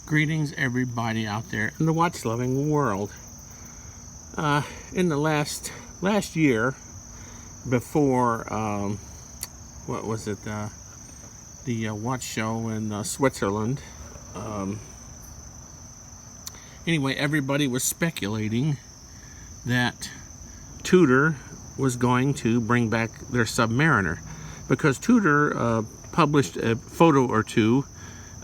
Greetings everybody out there in the watch-loving world. In the last year, before what was it, the watch show in Switzerland, anyway, everybody was speculating that TUDOR was going to bring back their Submariner, because TUDOR published a photo or two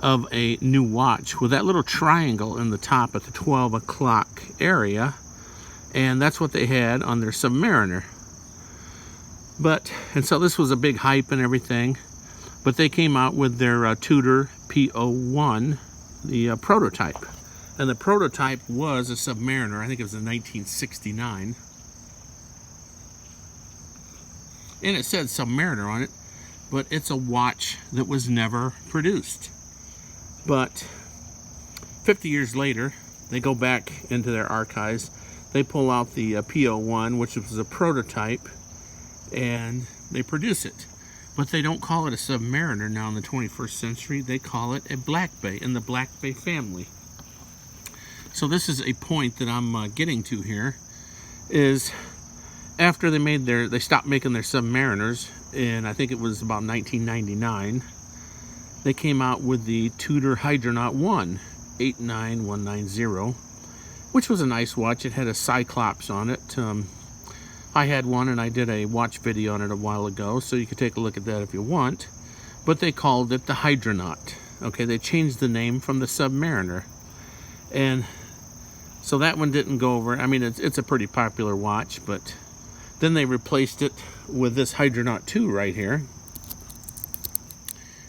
of a new watch with that little triangle in the top at the 12 o'clock area, and that's what they had on their Submariner. And so this was a big hype and everything, but they came out with their TUDOR P01, the prototype, and the prototype was a Submariner. I think it was in 1969, and it said Submariner on it, but it's a watch that was never produced. But 50 years later, they go back into their archives, they pull out the P01, which was a prototype, and they produce it. But they don't call it a Submariner now in the 21st century, they call it a BlackBay, in the BlackBay family. So this is a point that I'm getting to here, is after they stopped making their Submariners, and I think it was about 1999, they came out with the TUDOR Hydronault I, 89190, which was a nice watch. It had a Cyclops on it. I had one and I did a watch video on it a while ago, so you can take a look at that if you want. But they called it the Hydronaut. Okay, they changed the name from the Submariner. And so that one didn't go over. I mean, it's a pretty popular watch, but then they replaced it with this Hydronaut II right here,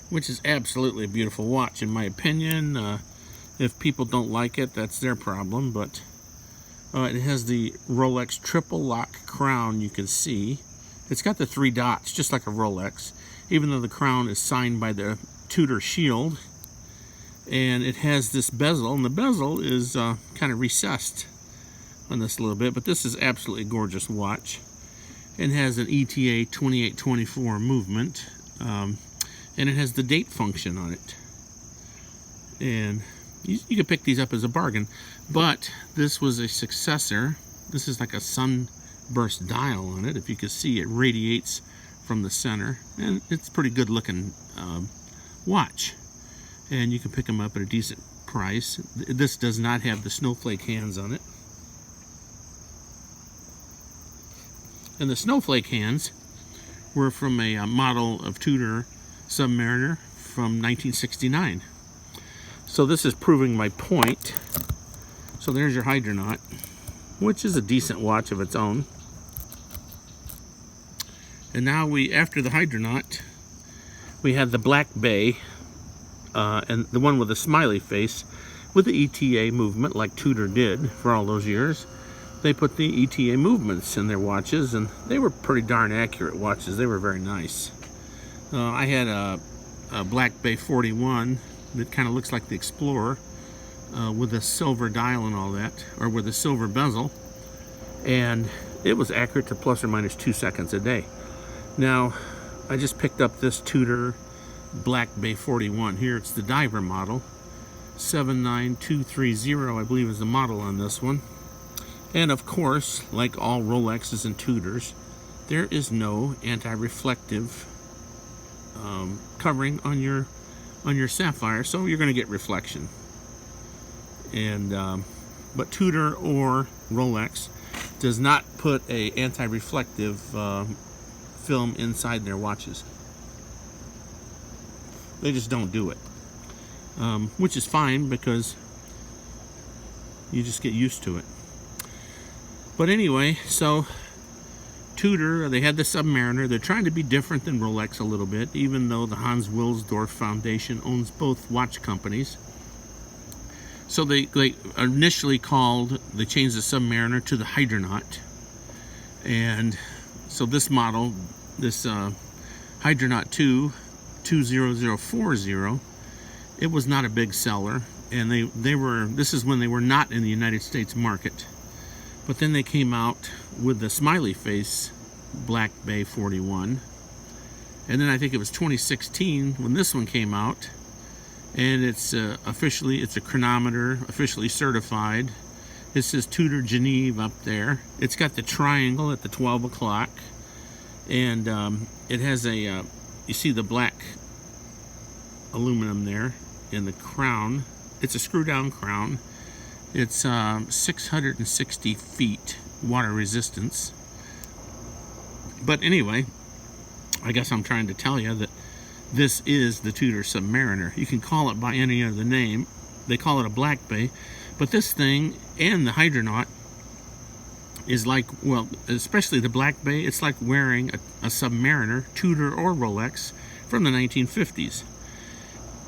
which is absolutely a beautiful watch in my opinion. If people don't like it, that's their problem, but it has the Rolex triple lock crown. You can see it's got the 3 dots just like a Rolex, even though the crown is signed by the TUDOR shield, and it has this bezel, and the bezel is kind of recessed on this a little bit, but this is absolutely gorgeous watch. It has an ETA 2824 movement, and it has the date function on it, and you can pick these up as a bargain. But this was a successor. This is like a sunburst dial on it. If you can see, it radiates from the center, and it's a pretty good looking watch, and you can pick them up at a decent price. This does not have the snowflake hands on it, and the snowflake hands were from a model of TUDOR Submariner from 1969. So this is proving my point. So there's your Hydronaut, which is a decent watch of its own. And now after the Hydronaut, we have the BlackBay, and the one with the smiley face with the ETA movement like TUDOR did for all those years. They put the ETA movements in their watches, and they were pretty darn accurate watches. They were very nice. I had a BlackBay 41 that kind of looks like the Explorer, with a silver dial and all that, or with a silver bezel, and it was accurate to plus or minus 2 seconds a day. Now, I just picked up this TUDOR BlackBay 41 here. It's the diver model, 79230, I believe is the model on this one. And of course, like all Rolexes and TUDORs, there is no anti-reflective covering on your sapphire, so you're going to get reflection. And but TUDOR or Rolex does not put a anti-reflective film inside their watches. They just don't do it, which is fine because you just get used to it. But anyway, so TUDOR, they had the Submariner. They're trying to be different than Rolex a little bit, even though the Hans Wilsdorf Foundation owns both watch companies. So they initially they changed the Submariner to the Hydronaut. And so this model, this Hydronaut II 20040, it was not a big seller, and this is when they were not in the United States market. But then they came out with the smiley face BlackBay 41, and then I think it was 2016 when this one came out, and it's it's a chronometer, officially certified. It says TUDOR Geneva up there. It's got the triangle at the 12 o'clock, and it has a you see the black aluminum there in the crown. It's a screw down crown. It's 660 feet water resistance. But anyway, I guess I'm trying to tell you that this is the TUDOR Submariner. You can call it by any other name. They call it a BlackBay, but this thing and the Hydronaut is like, well, especially the BlackBay, it's like wearing a Submariner, TUDOR or Rolex from the 1950s.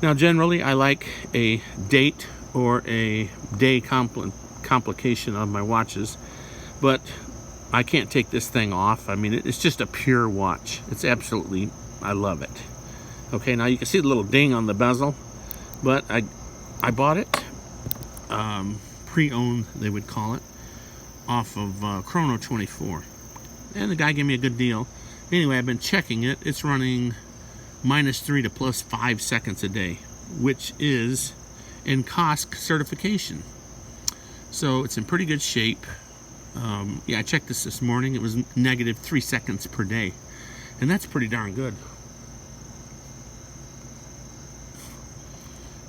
Now, generally, I like a date or a day complication on my watches, but I can't take this thing off. I mean, it's just a pure watch. It's absolutely, I love it. Okay, now you can see the little ding on the bezel, but I bought it pre-owned, they would call it, off of Chrono 24, and the guy gave me a good deal. Anyway, I've been checking it. It's running -3 to +5 seconds a day, which is in COSC certification, so it's in pretty good shape. Yeah, I checked this morning. It was -3 seconds per day, and that's pretty darn good.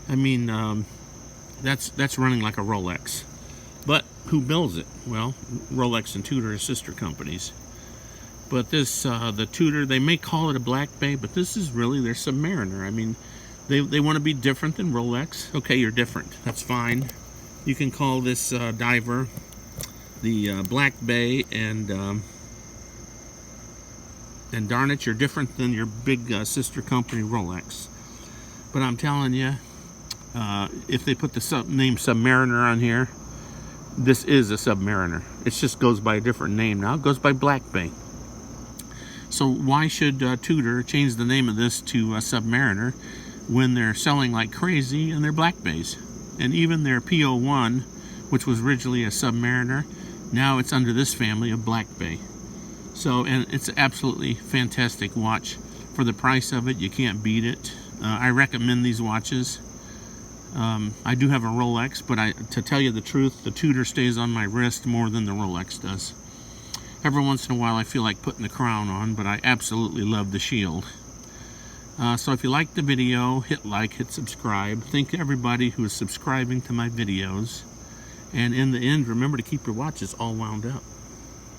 I mean, that's running like a Rolex. But who builds it? Well, Rolex and TUDOR are sister companies. But this, the TUDOR, they may call it a BlackBay, but this is really their Submariner. I mean, they want to be different than Rolex. Okay, you're different. That's fine. You can call this diver the BlackBay, and darn it, you're different than your big sister company Rolex. But I'm telling you, if they put the name Submariner on here, this is a Submariner. It just goes by a different name now. It goes by BlackBay. So why should TUDOR change the name of this to Submariner when they're selling like crazy and they're BlackBays? And even their P01, which was originally a Submariner, now it's under this family of BlackBay. So, and it's absolutely fantastic watch. For the price of it, you can't beat it. I recommend these watches. I do have a Rolex, but to tell you the truth, the TUDOR stays on my wrist more than the Rolex does. Every once in a while I feel like putting the crown on, but I absolutely love the shield. So if you liked the video, hit like, hit subscribe. Thank everybody who is subscribing to my videos. And in the end, remember to keep your watches all wound up.